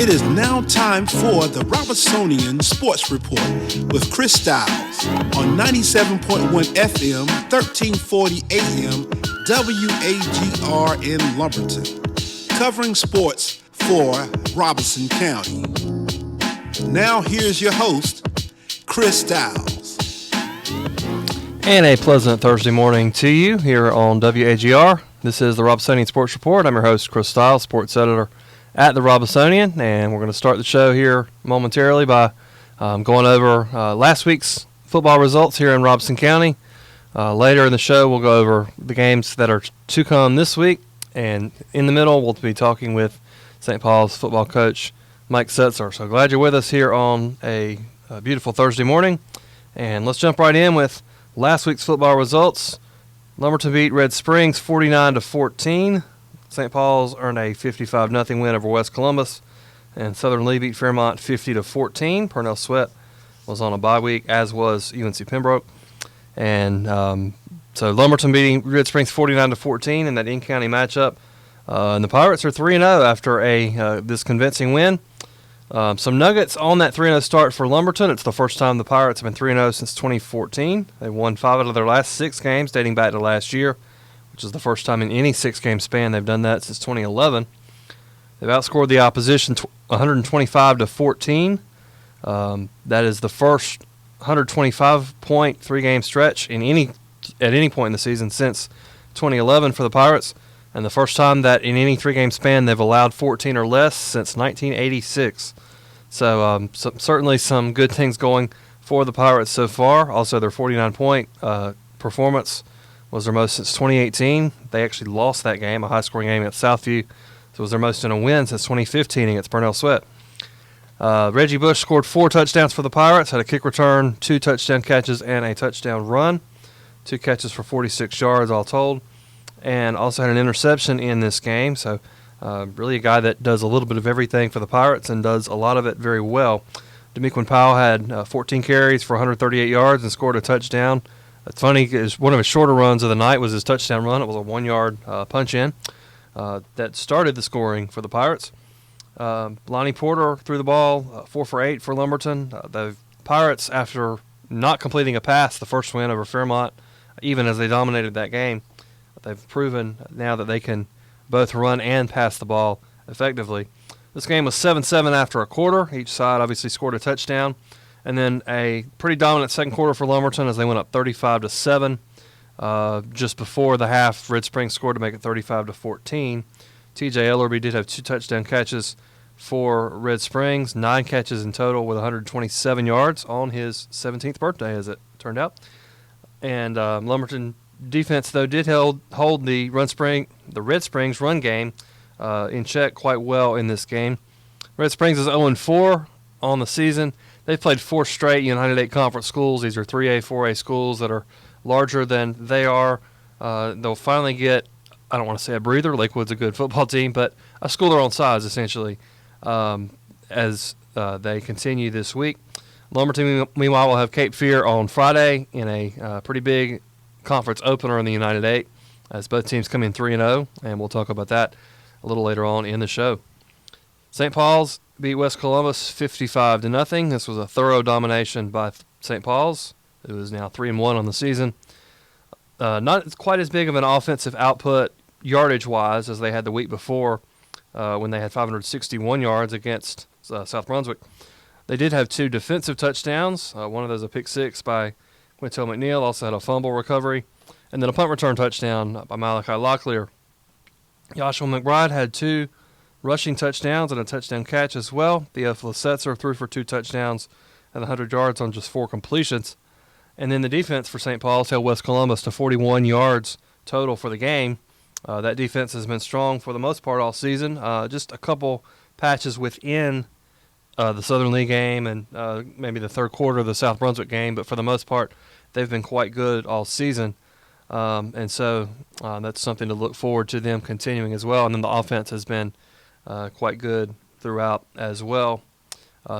It is now time for the Robesonian Sports Report with Chris Styles on 97.1 FM, 1340 AM, WAGR in Lumberton, covering sports for Robeson County. Now here's your host, Chris Styles. And a pleasant Thursday morning to you here on WAGR. This is the Robesonian Sports Report. I'm your host, Chris Styles, sports editor at the Robesonian, and we're going to start the show here momentarily by going over last week's football results here in Robeson County. Later in the show, we'll go over the games that are to come this week, and in the middle, we'll be talking with St. Paul's football coach, Mike Setzer. So glad you're with us here on a beautiful Thursday morning, and let's jump right in with last week's football results. Lumberton beat Red Springs 49-14. St. Paul's earned a 55-0 win over West Columbus, and Southern Lee beat Fairmont 50-14. Purnell Sweat was on a bye week, as was UNC Pembroke. And so Lumberton beating Red Springs 49-14 in that in-county matchup. And the Pirates are 3-0 after this convincing win. Some nuggets on that 3-0 start for Lumberton. It's the first time the Pirates have been 3-0 since 2014. They won 5 out of their last 6 games dating back to last year, which is the first time in any 6-game span they've done that since 2011. They've outscored the opposition 125-14. That is the first 125-point 3-game stretch at any point in the season since 2011 for the Pirates, and the first time that in any 3-game span they've allowed 14 or less since 1986. So certainly some good things going for the Pirates so far. Also, their 49-point performance was their most since 2018. They actually lost that game, a high-scoring game at Southview. So it was their most in a win since 2015 against Purnell Sweat. Reggie Bush scored 4 touchdowns for the Pirates, had a kick return, 2 touchdown catches, and a touchdown run. 2 catches for 46 yards all told, and also had an interception in this game. So really a guy that does a little bit of everything for the Pirates and does a lot of it very well. Demequan Powell had 14 carries for 138 yards and scored a touchdown. It's funny, one of his shorter runs of the night was his touchdown run. It was a 1-yard punch-in that started the scoring for the Pirates. Lonnie Porter threw the ball 4 for 8 for Lumberton. The Pirates, after not completing a pass, the first win over Fairmont, even as they dominated that game, they've proven now that they can both run and pass the ball effectively. This game was 7-7 after a quarter. Each side obviously scored a touchdown. And then a pretty dominant second quarter for Lumberton as they went up 35-7. Just before the half, Red Springs scored to make it 35-14. TJ Ellerby did have 2 touchdown catches for Red Springs, 9 catches in total with 127 yards on his 17th birthday, as it turned out. And Lumberton defense, though, did hold the Red Springs run game in check quite well in this game. Red Springs is 0-4 on the season. They've played 4 straight United 8 conference schools. These are 3A, 4A schools that are larger than they are. They'll finally get, I don't want to say a breather, Lakewood's a good football team, but a school their own size, essentially, as they continue this week. Lumberton, meanwhile, will have Cape Fear on Friday in a pretty big conference opener in the United 8, as both teams come in 3-0, and we'll talk about that a little later on in the show. St. Paul's beat West Columbus 55-0. This was a thorough domination by St. Paul's. It was now 3-1 on the season. Not quite as big of an offensive output yardage-wise as they had the week before when they had 561 yards against South Brunswick. They did have 2 defensive touchdowns. One of those a pick 6 by Quintel McNeil, also had a fumble recovery, and then a punt return touchdown by Malachi Locklear. Joshua McBride had 2 rushing touchdowns and a touchdown catch as well. Theophilus Setzer threw for 2 touchdowns and 100 yards on just 4 completions. And then the defense for St. Paul's held West Columbus to 41 yards total for the game. That defense has been strong for the most part all season. Just a couple patches within the Southern League game and maybe the third quarter of the South Brunswick game, but for the most part, they've been quite good all season. And so that's something to look forward to them continuing as well. And then the offense has been quite good throughout as well.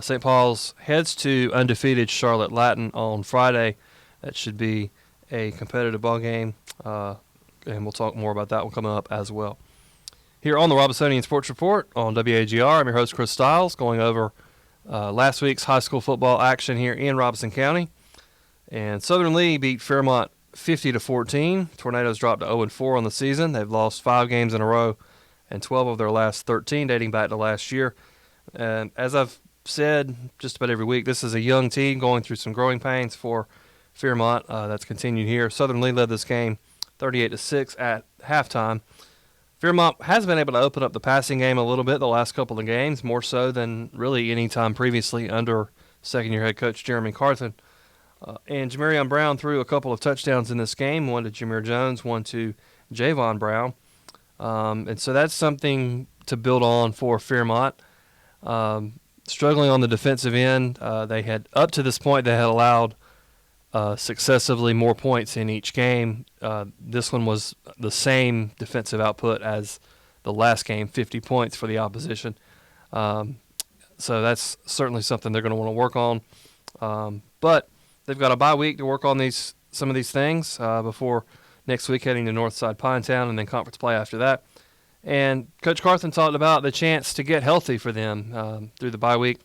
St. Paul's heads to undefeated Charlotte Latin on Friday. That should be a competitive ball game, and we'll talk more about that one coming up as well. Here on the Robesonian Sports Report on WAGR, I'm your host, Chris Stiles, going over last week's high school football action here in Robeson County. And Southern Lee beat Fairmont 50-14. Tornadoes dropped to 0-4 on the season. They've lost 5 games in a row and 12 of their last 13 dating back to last year. And as I've said just about every week, this is a young team going through some growing pains for Fairmont. That's continued here. Southern Lee led this game 38-6 at halftime. Fairmont has been able to open up the passing game a little bit the last couple of games, more so than really any time previously under second-year head coach Jeremy Carthen. And Jamarion Brown threw a couple of touchdowns in this game, one to Jameer Jones, one to Javon Brown. And so that's something to build on for Fairmont. Struggling on the defensive end, they had up to this point they had allowed successively more points in each game. This one was the same defensive output as the last game, 50 points for the opposition. So that's certainly something they're going to want to work on. But they've got a bye week to work on some of these things before next week heading to Northside Pinetown and then conference play after that. And Coach Carthen talked about the chance to get healthy for them through the bye week.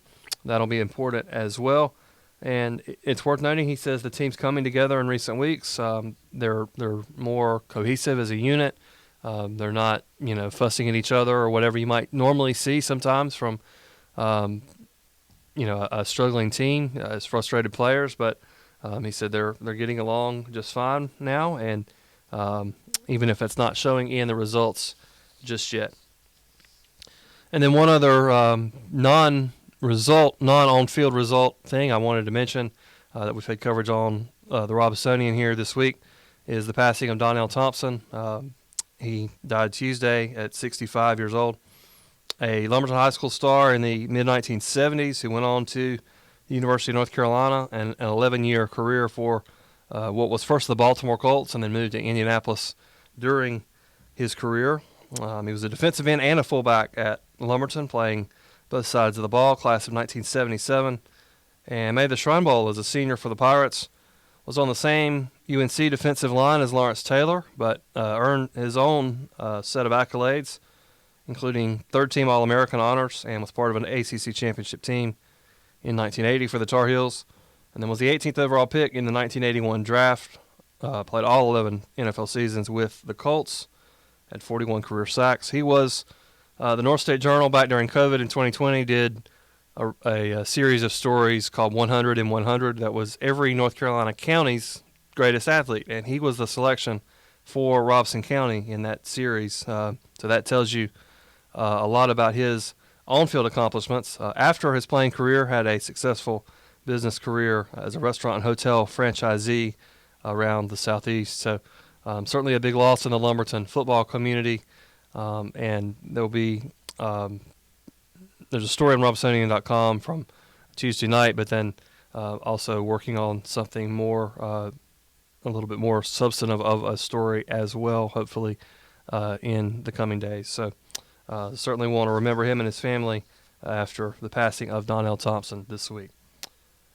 That'll be important as well. And it's worth noting, he says the team's coming together in recent weeks. They're more cohesive as a unit. They're not, fussing at each other or whatever you might normally see sometimes from, a struggling team as frustrated players. But he said they're getting along just fine now, and even if it's not showing in the results just yet. And then one other non-on-field result thing I wanted to mention that we've had coverage on the Robesonian here this week is the passing of Donnell Thompson. He died Tuesday at 65 years old. A Lumberton High School star in the mid-1970s who went on to the University of North Carolina and an 11-year career for what was first the Baltimore Colts and then moved to Indianapolis during his career. He was a defensive end and a fullback at Lumberton, playing both sides of the ball, class of 1977, and made the Shrine Bowl as a senior for the Pirates. Was on the same UNC defensive line as Lawrence Taylor, but earned his own set of accolades, including third-team All-American honors, and was part of an ACC championship team in 1980 for the Tar Heels, and then was the 18th overall pick in the 1981 draft. Played all 11 NFL seasons with the Colts, had 41 career sacks. He was the North State Journal back during COVID in 2020 did a series of stories called 100 in 100 that was every North Carolina county's greatest athlete, and he was the selection for Robeson County in that series. So that tells you a lot about his on-field accomplishments. After his playing career, had a successful business career as a restaurant and hotel franchisee around the Southeast. So certainly a big loss in the Lumberton football community. And there'll be there's a story on Robesonian.com from Tuesday night, but then also working on something more, a little bit more substantive of a story as well, hopefully in the coming days. So certainly want to remember him and his family after the passing of Donnell Thompson this week.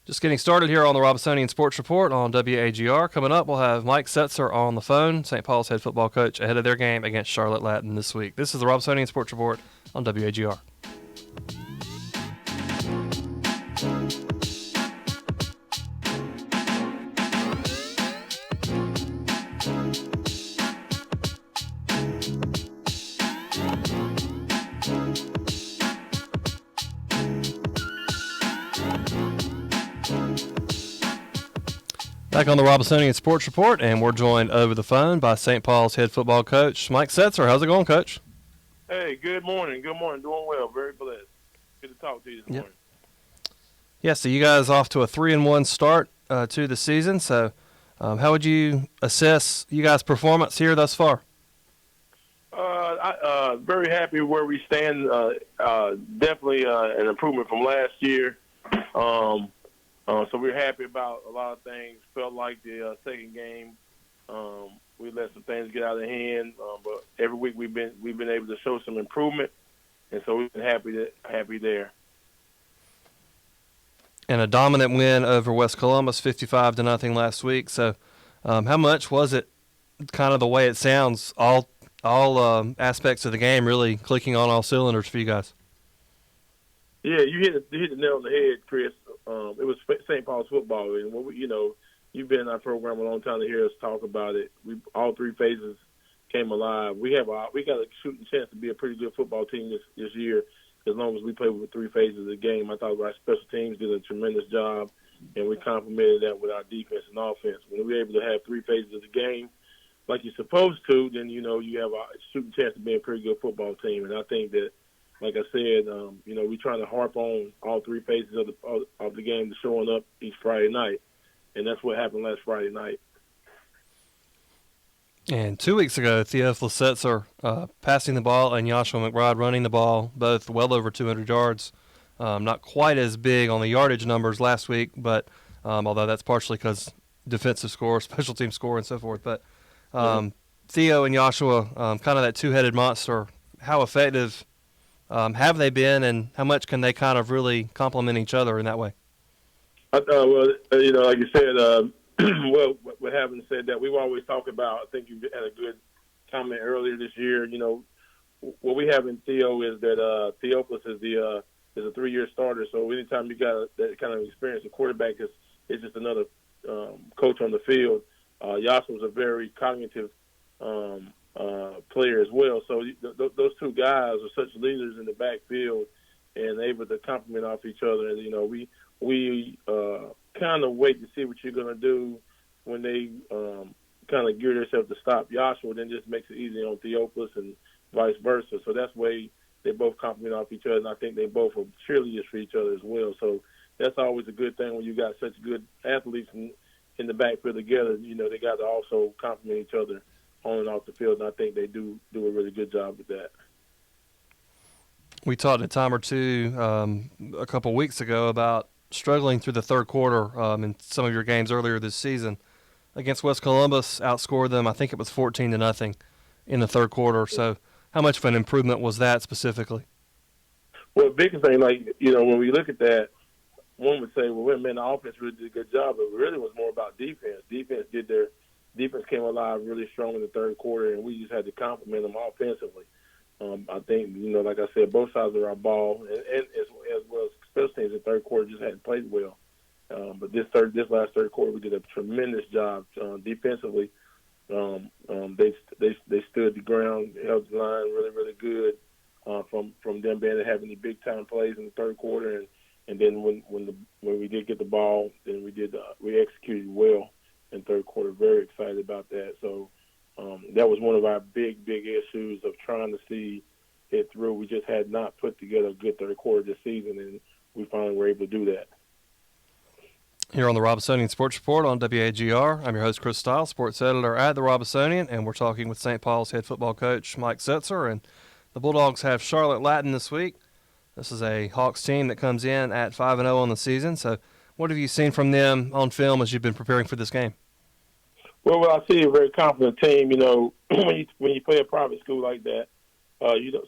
Just getting started here on the Robesonian Sports Report on WAGR. Coming up, we'll have Mike Setzer on the phone, St. Paul's head football coach, ahead of their game against Charlotte Latin this week. This is the Robesonian Sports Report on WAGR. Back on the Robesonian Sports Report, and we're joined over the phone by St. Paul's head football coach, Mike Setzer. How's it going, Coach? Hey, good morning. Good morning. Doing well. Very blessed. Good to talk to you this morning. Yeah, so you guys off to a 3-1 start to the season. So how would you assess you guys' performance here thus far? Very happy where we stand. Definitely an improvement from last year. So we're happy about a lot of things. Felt like the second game, we let some things get out of hand, but every week we've been able to show some improvement, and so we've been happy there. And a dominant win over West Columbus, 55-0 last week. So, how much was it? Kind of the way it sounds, all all aspects of the game really clicking on all cylinders for you guys. Yeah, you hit the nail on the head, Chris. It was St. Paul's football, and you've been in our program a long time to hear us talk about it. We all three phases came alive. We got a shooting chance to be a pretty good football team this year, as long as we play with three phases of the game. I thought our special teams did a tremendous job, and we complemented that with our defense and offense. When we're able to have three phases of the game like you're supposed to, then you have a shooting chance to be a pretty good football team. And I think that, like I said, we're trying to harp on all three phases of the game to showing up each Friday night, and that's what happened last Friday night. And 2 weeks ago, Theophilus Setzer passing the ball and Joshua McBride running the ball, both well over 200 yards. Not quite as big on the yardage numbers last week, but although that's partially because defensive score, special team score, and so forth. But Theo and Joshua, kind of that two-headed monster, how effective have they been, and how much can they kind of really complement each other in that way? Like you said, well, with having said that, we've always talked about, I think you had a good comment earlier this year, what we have in Theo is that Theophilus is a 3-year starter, so anytime you got that kind of experience, a quarterback is just another coach on the field. Yasser's a very cognitive player as well, so those two guys are such leaders in the backfield and able to complement off each other. And, we kind of wait to see what you're going to do when they kind of gear themselves to stop Joshua, then just makes it easy on Theophilus and vice versa. So that's way they both complement off each other, and I think they both are cheerleaders for each other as well. So that's always a good thing when you got such good athletes in the backfield together. They got to also complement each other on and off the field, and I think they do a really good job with that. We talked a time or two a couple weeks ago about struggling through the third quarter in some of your games earlier this season. Against West Columbus, outscored them, I think it was 14-0 in the third quarter. So how much of an improvement was that specifically? Well, the biggest thing, when we look at that, one would say, well, man, the offense really did a good job, but it really was more about defense. Defense came alive really strong in the third quarter, and we just had to complement them offensively. I think, like I said, both sides of our ball, and as well as special teams in the third quarter just hadn't played well. But this last third quarter, we did a tremendous job defensively. They stood the ground, held the line really, really good from them being having any big time plays in the third quarter, and then when we did get the ball, then we executed well in the third quarter. Very excited about that. So. That was one of our big issues of trying to see it through. We just had not put together a good third quarter this season, and we finally were able to do that. Here on the Robesonian Sports Report on WAGR, I'm your host, Chris Stiles, sports editor at the Robesonian, and we're talking with St. Paul's head football coach, Mike Setzer. And the Bulldogs have Charlotte Latin this week. This is a Hawks team that comes in at 5-0 on the season. So what have you seen from them on film as you've been preparing for this game? Well, I see a very confident team. When you play a private school like that,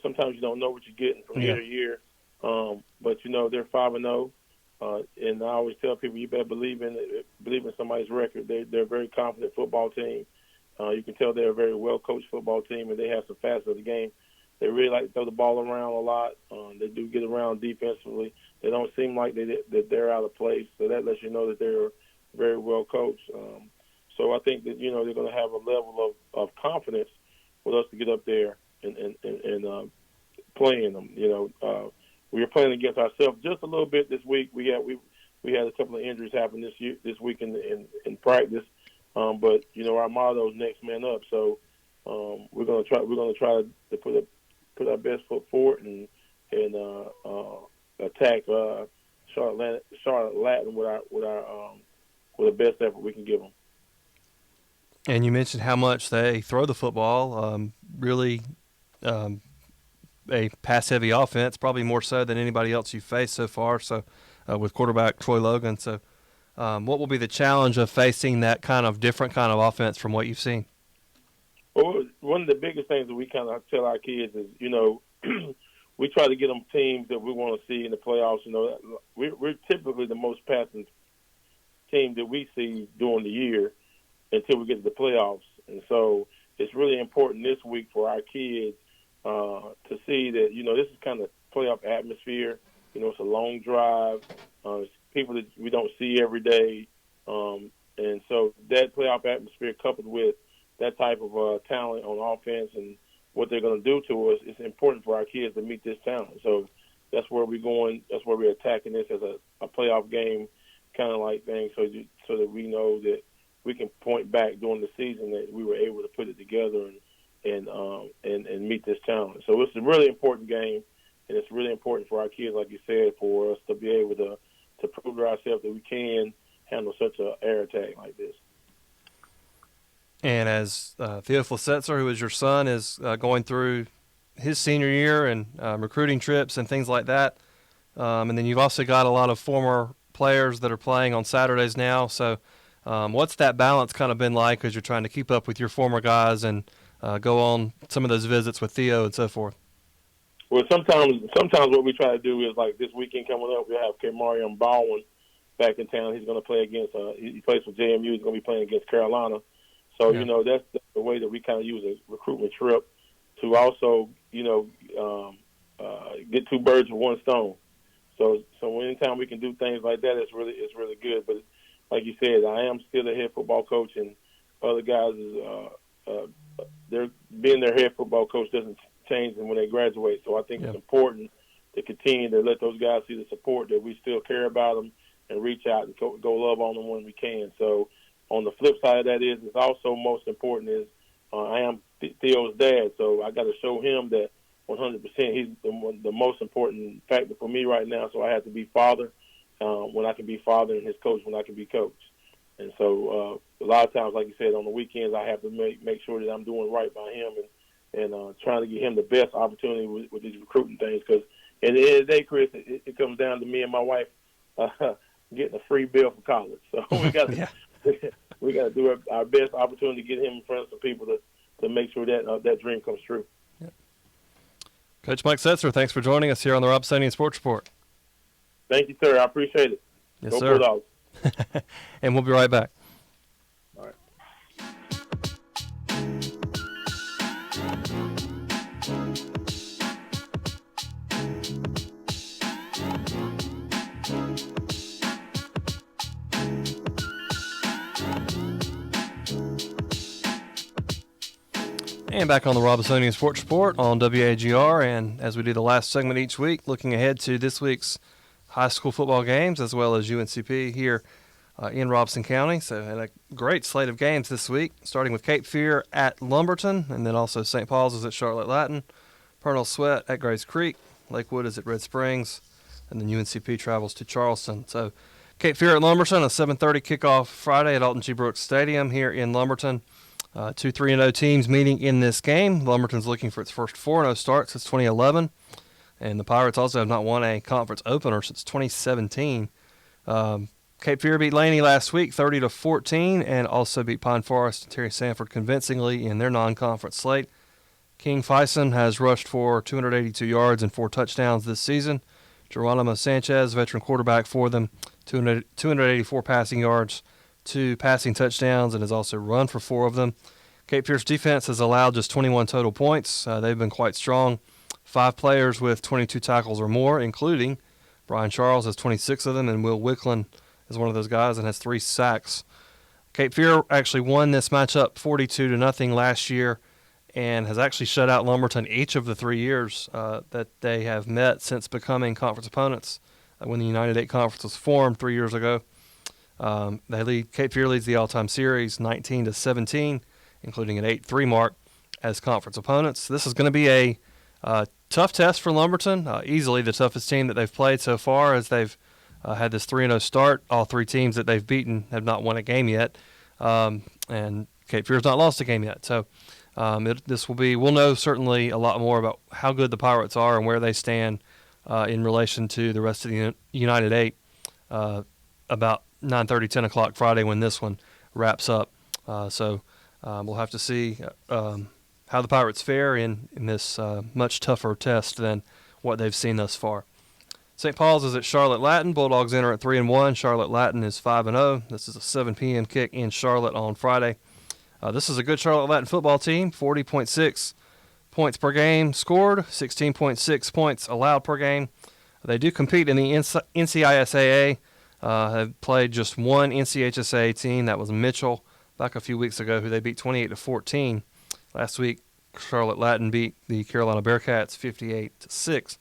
sometimes you don't know what you're getting from year to year. But they're 5-0, and I always tell people you better believe in somebody's record. They're a very confident football team. You can tell they're a very well coached football team, and they have some facets of the game. They really like to throw the ball around a lot. They do get around defensively. They don't seem like that they're out of place, so that lets you know that they're very well coached. So I think that they're going to have a level of confidence with us to get up there and playing them. We were playing against ourselves just a little bit this week. We had a couple of injuries happen this week in practice, but our motto is next man up. So we're going to try to put our best foot forward and attack Charlotte Latin with the best effort we can give them. And you mentioned how much they throw the football, really a pass-heavy offense, probably more so than anybody else you've faced so far, so with quarterback Troy Logan. So what will be the challenge of facing that kind of different kind of offense from what you've seen? Well, one of the biggest things that we kind of tell our kids is, we try to get them teams that we want to see in the playoffs. We're typically the most passing team that we see during the year until we get to the playoffs. And so it's really important this week for our kids to see that, this is kind of playoff atmosphere. It's a long drive. It's people that we don't see every day. And so that playoff atmosphere coupled with that type of talent on offense and what they're going to do to us, it's important for our kids to meet this talent. So that's where we're going. That's where we're attacking this as a playoff game kind of like thing, so that we know that we can point back during the season that we were able to put it together and meet this challenge. So it's a really important game, and it's really important for our kids, like you said, for us to be able to prove to ourselves that we can handle such an air attack like this. And as Theophilus Setzer, who is your son, is going through his senior year and recruiting trips and things like that, and then you've also got a lot of former players that are playing on Saturdays now. So what's that balance kind of been like as you're trying to keep up with your former guys and go on some of those visits with Theo and so forth? Well, sometimes what we try to do is, like this weekend coming up, we have Kamarion Baldwin back in town. He's going to play against he plays for JMU. He's going to be playing against Carolina. So, yeah. That's the way that we kind of use a recruitment trip to also, get two birds with one stone. So anytime we can do things like that, it's really good. But like you said, I am still the head football coach, and other guys they're being their head football coach doesn't change them when they graduate. So I think it's important to continue to let those guys see the support that we still care about them and reach out and go love on them when we can. So on the flip side of that is, it's also most important is I am Theo's dad, so I got to show him that 100% he's the most important factor for me right now. So I have to be father when I can be father, and his coach when I can be coach. And so a lot of times, like you said, on the weekends I have to make sure that I'm doing right by him and trying to get him the best opportunity with these recruiting things. Because at the end of the day, Chris, it comes down to me and my wife getting a free bill for college. So we got to we got to do our best opportunity to get him in front of some people to make sure that that dream comes true. Yep. Coach Mike Setzer, thanks for joining us here on the Robesonian Sports Report. Thank you, sir. I appreciate it. Yes, Go sir. Bulldogs. And we'll be right back. All right. And back on the Robesonian Sports Report on WAGR, and as we do the last segment each week, looking ahead to this week's high school football games as well as UNCP here in Robeson County. So had a great slate of games this week, starting with Cape Fear at Lumberton, and then also St. Paul's is at Charlotte Latin, Pernal Sweat at Grays Creek, Lakewood is at Red Springs, and then UNCP travels to Charleston. So Cape Fear at Lumberton, a 7:30 kickoff Friday at Alton G. Brooks Stadium here in Lumberton. Two 3-0 teams meeting in this game. Lumberton's looking for its first 4-0 start since 2011. And the Pirates also have not won a conference opener since 2017. Cape Fear beat Laney last week 30-14 and also beat Pine Forest and Terry Sanford convincingly in their non-conference slate. King Fison has rushed for 282 yards and 4 touchdowns this season. Geronimo Sanchez, veteran quarterback for them, 284 passing yards, 2 passing touchdowns, and has also run for 4 of them. Cape Fear's defense has allowed just 21 total points. They've been quite strong. 5 players with 22 tackles or more, including Brian Charles has 26 of them, and Will Wicklund is one of those guys and has 3 sacks. Cape Fear actually won this matchup 42-0 last year and has actually shut out Lumberton each of the 3 years that they have met since becoming conference opponents when the United 8 Conference was formed 3 years ago. Cape Fear leads the all-time series 19-17, including an 8-3 mark as conference opponents. This is going to be a tough test for Lumberton, easily the toughest team that they've played so far as they've had this 3-0 start. All 3 teams that they've beaten have not won a game yet, and Cape Fear's not lost a game yet. So we'll know certainly a lot more about how good the Pirates are and where they stand in relation to the rest of the United 8 about 9:30, 10 o'clock Friday when this one wraps up. So we'll have to see how the Pirates fare in this much tougher test than what they've seen thus far. St. Paul's is at Charlotte Latin. Bulldogs enter at 3-1. Charlotte Latin is 5-0. This is a 7 p.m. kick in Charlotte on Friday. This is a good Charlotte Latin football team, 40.6 points per game scored, 16.6 points allowed per game. They do compete in the NCISAA. Have played just one NCHSAA team. That was Mitchell back a few weeks ago, who they beat 28-14. Last week, Charlotte Latin beat the Carolina Bearcats 58-6.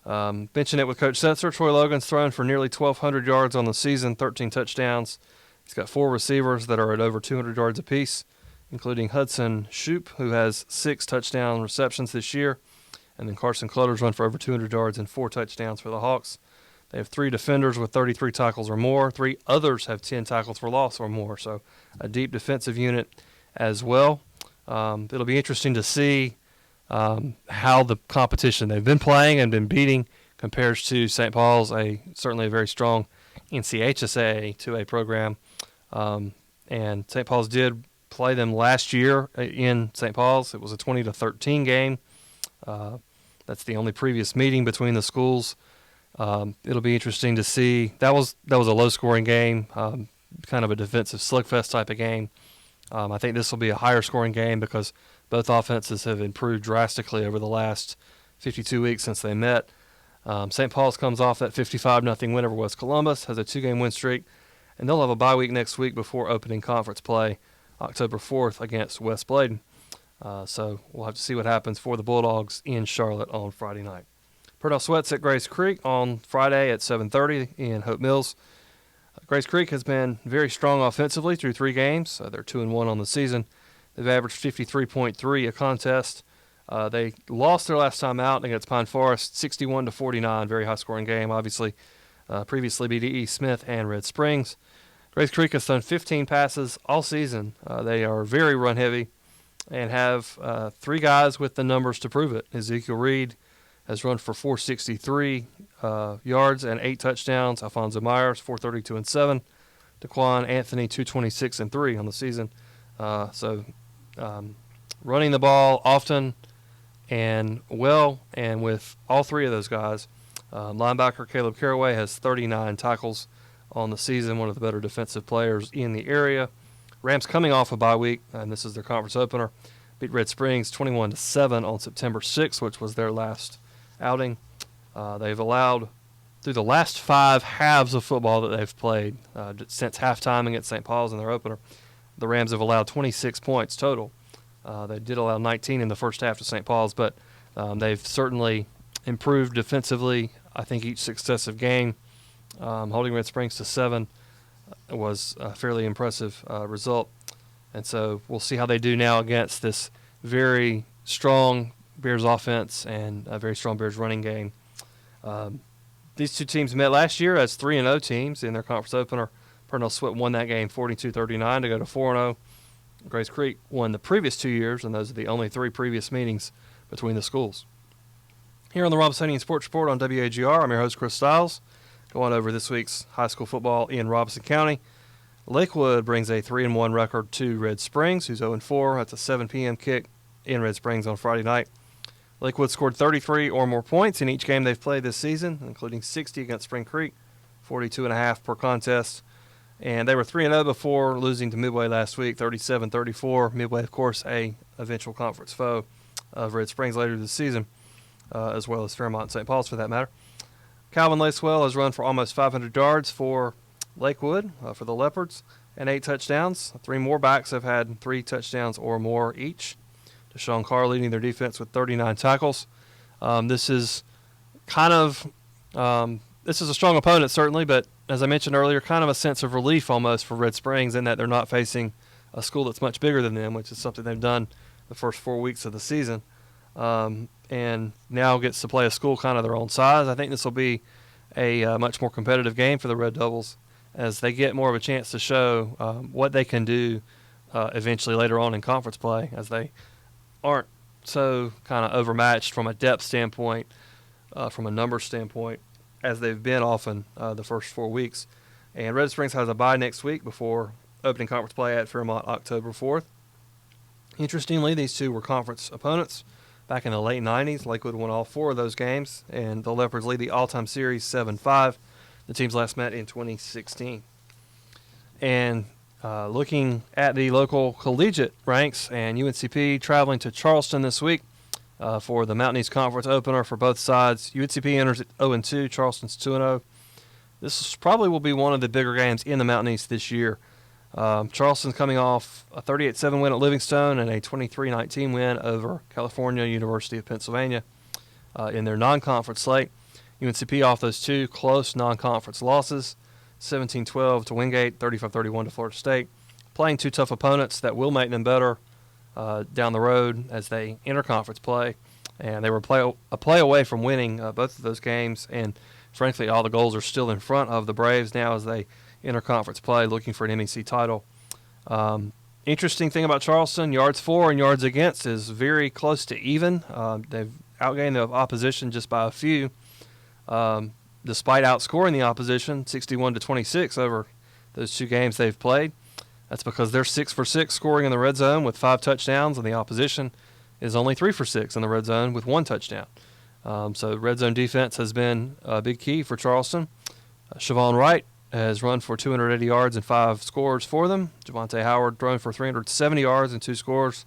Benching it with Coach Setzer, Troy Logan's thrown for nearly 1,200 yards on the season, 13 touchdowns. He's got 4 receivers that are at over 200 yards apiece, including Hudson Shoup, who has 6 touchdown receptions this year. And then Carson Clutter's run for over 200 yards and 4 touchdowns for the Hawks. They have 3 defenders with 33 tackles or more. 3 others have 10 tackles for loss or more. So a deep defensive unit as well. It'll be interesting to see how the competition they've been playing and been beating compares to St. Paul's, certainly a very strong NCHSAA 2A program. And St. Paul's did play them last year in St. Paul's. It was a 20-13 game. That's the only previous meeting between the schools. It'll be interesting to see. That was a low-scoring game, kind of a defensive slugfest type of game. I think this will be a higher-scoring game because both offenses have improved drastically over the last 52 weeks since they met. St. Paul's comes off that 55-0 win over West Columbus, has a 2-game win streak, and they'll have a bye week next week before opening conference play October 4th against West Bladen. So we'll have to see what happens for the Bulldogs in Charlotte on Friday night. Purdue Sweats at Grace Creek on Friday at 7:30 in Hope Mills. Grace Creek has been very strong offensively through 3 games. They're 2-1 on the season. They've averaged 53.3 a contest. They lost their last time out against Pine Forest, 61-49, very high-scoring game. Obviously, previously beat E. Smith and Red Springs. Grace Creek has thrown 15 passes all season. They are very run-heavy and have 3 guys with the numbers to prove it. Ezekiel Reed has run for 463 yards and 8 touchdowns. Alfonso Myers, 432 and 7. Daquan Anthony, 226 and 3 on the season. Running the ball often and well, and with all 3 of those guys. Linebacker Caleb Caraway has 39 tackles on the season, one of the better defensive players in the area. Rams coming off a bye week, and this is their conference opener. Beat Red Springs 21-7 on September 6th, which was their last outing. They've allowed, through the last 5 halves of football that they've played, since halftime against St. Paul's in their opener, the Rams have allowed 26 points total. They did allow 19 in the first half to St. Paul's, but they've certainly improved defensively. I think each successive game, holding Red Springs to 7 was a fairly impressive result. And so we'll see how they do now against this very strong Bears offense and a very strong Bears running game. These 2 teams met last year as 3-0 teams in their conference opener. Purnell Sweat won that game 42-39 to go to 4-0. Grace Creek won the previous 2 years, and those are the only 3 previous meetings between the schools. Here on the Robesonian Sports Report on WAGR, I'm your host, Chris Stiles. Going over this week's high school football in Robeson County. Lakewood brings a 3-1 record to Red Springs, who's 0-4. That's a 7 p.m. kick in Red Springs on Friday night. Lakewood scored 33 or more points in each game they've played this season, including 60 against Spring Creek, 42.5 per contest. And they were 3-0 before losing to Midway last week, 37-34. Midway, of course, a eventual conference foe of Red Springs later this season, as well as Fairmont and St. Paul's for that matter. Calvin Lacewell has run for almost 500 yards for Lakewood, for the Leopards, and 8 touchdowns. 3 more backs have had 3 touchdowns or more each. Deshaun Carr leading their defense with 39 tackles. This is a strong opponent, certainly, but as I mentioned earlier, kind of a sense of relief almost for Red Springs in that they're not facing a school that's much bigger than them, which is something they've done the first 4 weeks of the season, and now gets to play a school kind of their own size. I think this will be a much more competitive game for the Red Devils as they get more of a chance to show what they can do eventually later on in conference play, as they aren't so kind of overmatched from a depth standpoint, from a numbers standpoint, as they've been often the first 4 weeks. And Red Springs has a bye next week before opening conference play at Fairmont October 4th. Interestingly, these 2 were conference opponents back in the late 90s. Lakewood won all 4 of those games, and the Leopards lead the all-time series 7-5. The teams last met in 2016. And Looking at the local collegiate ranks, and UNCP traveling to Charleston this week for the Mountain East Conference opener for both sides. UNCP enters at 0-2, Charleston's 2-0. This probably will be one of the bigger games in the Mountain East this year. Charleston's coming off a 38-7 win at Livingstone and a 23-19 win over California University of Pennsylvania in their non-conference slate. UNCP off those two close non-conference losses, 17-12 to Wingate, 35-31 to Florida State, playing two tough opponents that will make them better down the road as they interconference play. And they were a play away from winning both of those games, and frankly, all the goals are still in front of the Braves now as they interconference play, looking for an MEC title. Interesting thing about Charleston, yards for and yards against is very close to even. They've outgained the opposition just by a few, despite outscoring the opposition 61-26 over those two games they've played. That's because they're 6 for 6 scoring in the red zone with 5 touchdowns, and the opposition is only 3 for 6 in the red zone with 1 touchdown. So red zone defense has been a big key for Charleston. Siobhan Wright has run for 280 yards and 5 scores for them. Javante Howard thrown for 370 yards and 2 scores.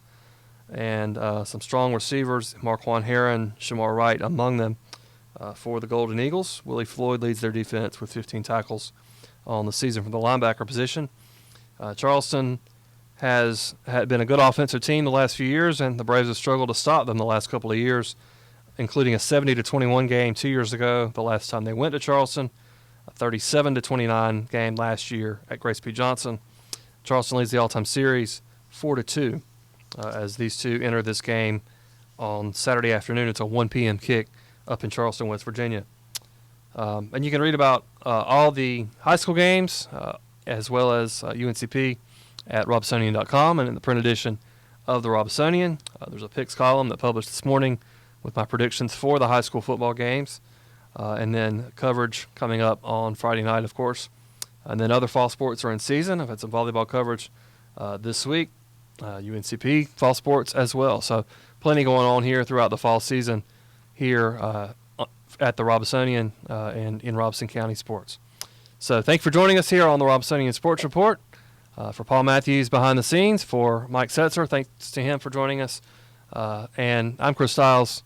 And some strong receivers, Marquand Heron, Shamar Wright among them for the Golden Eagles. Willie Floyd leads their defense with 15 tackles on the season from the linebacker position. Charleston has been a good offensive team the last few years, and the Braves have struggled to stop them the last couple of years, including a 70-21 game 2 years ago, the last time they went to Charleston, a 37-29 game last year at Grace P. Johnson. Charleston leads the all-time series 4-2 as these two enter this game on Saturday afternoon. It's a 1 p.m. kick up in Charleston, West Virginia. And you can read about all the high school games as well as UNCP at Robesonian.com and in the print edition of the Robesonian. There's a picks column that published this morning with my predictions for the high school football games, and then coverage coming up on Friday night, of course. And then other fall sports are in season. I've had some volleyball coverage this week, UNCP fall sports as well. So plenty going on here throughout the fall season here at the Robesonian and in Robeson County sports. So thank you for joining us here on the Robesonian Sports Report. For Paul Matthews behind the scenes, for Mike Setzer, thanks to him for joining us. And I'm Chris Stiles,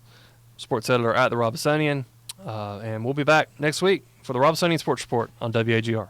sports editor at the Robesonian. And we'll be back next week for the Robesonian Sports Report on WAGR.